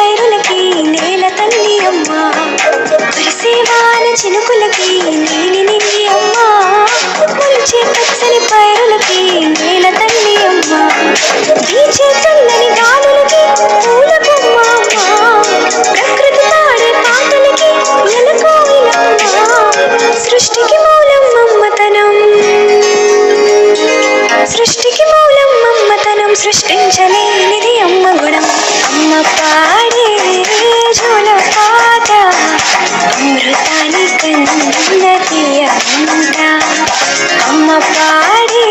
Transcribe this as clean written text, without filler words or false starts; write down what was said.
పైరులకి నేల తల్లి అమ్మ, కురిసేవాన చినుకులకి నీలి నింగి అమ్మ, మంచి పచ్చని పైరులకి నేల తల్లి అమ్మ, వీచే చల్లని గాలులకి పూల బొమ్మ అమ్మ, ప్రకృతి పాడే పాటలకి నెలకోయిలమ్మ, సృష్టికి మూలం మమ్మతనం, సృష్టికి మూలం మమ్మతనం, సృష్టించలేనిది అమ్మ గుణం. అమ్మ పాడే జోల పాట అమృతాని కన్నది అంట, అమ్మ పాడే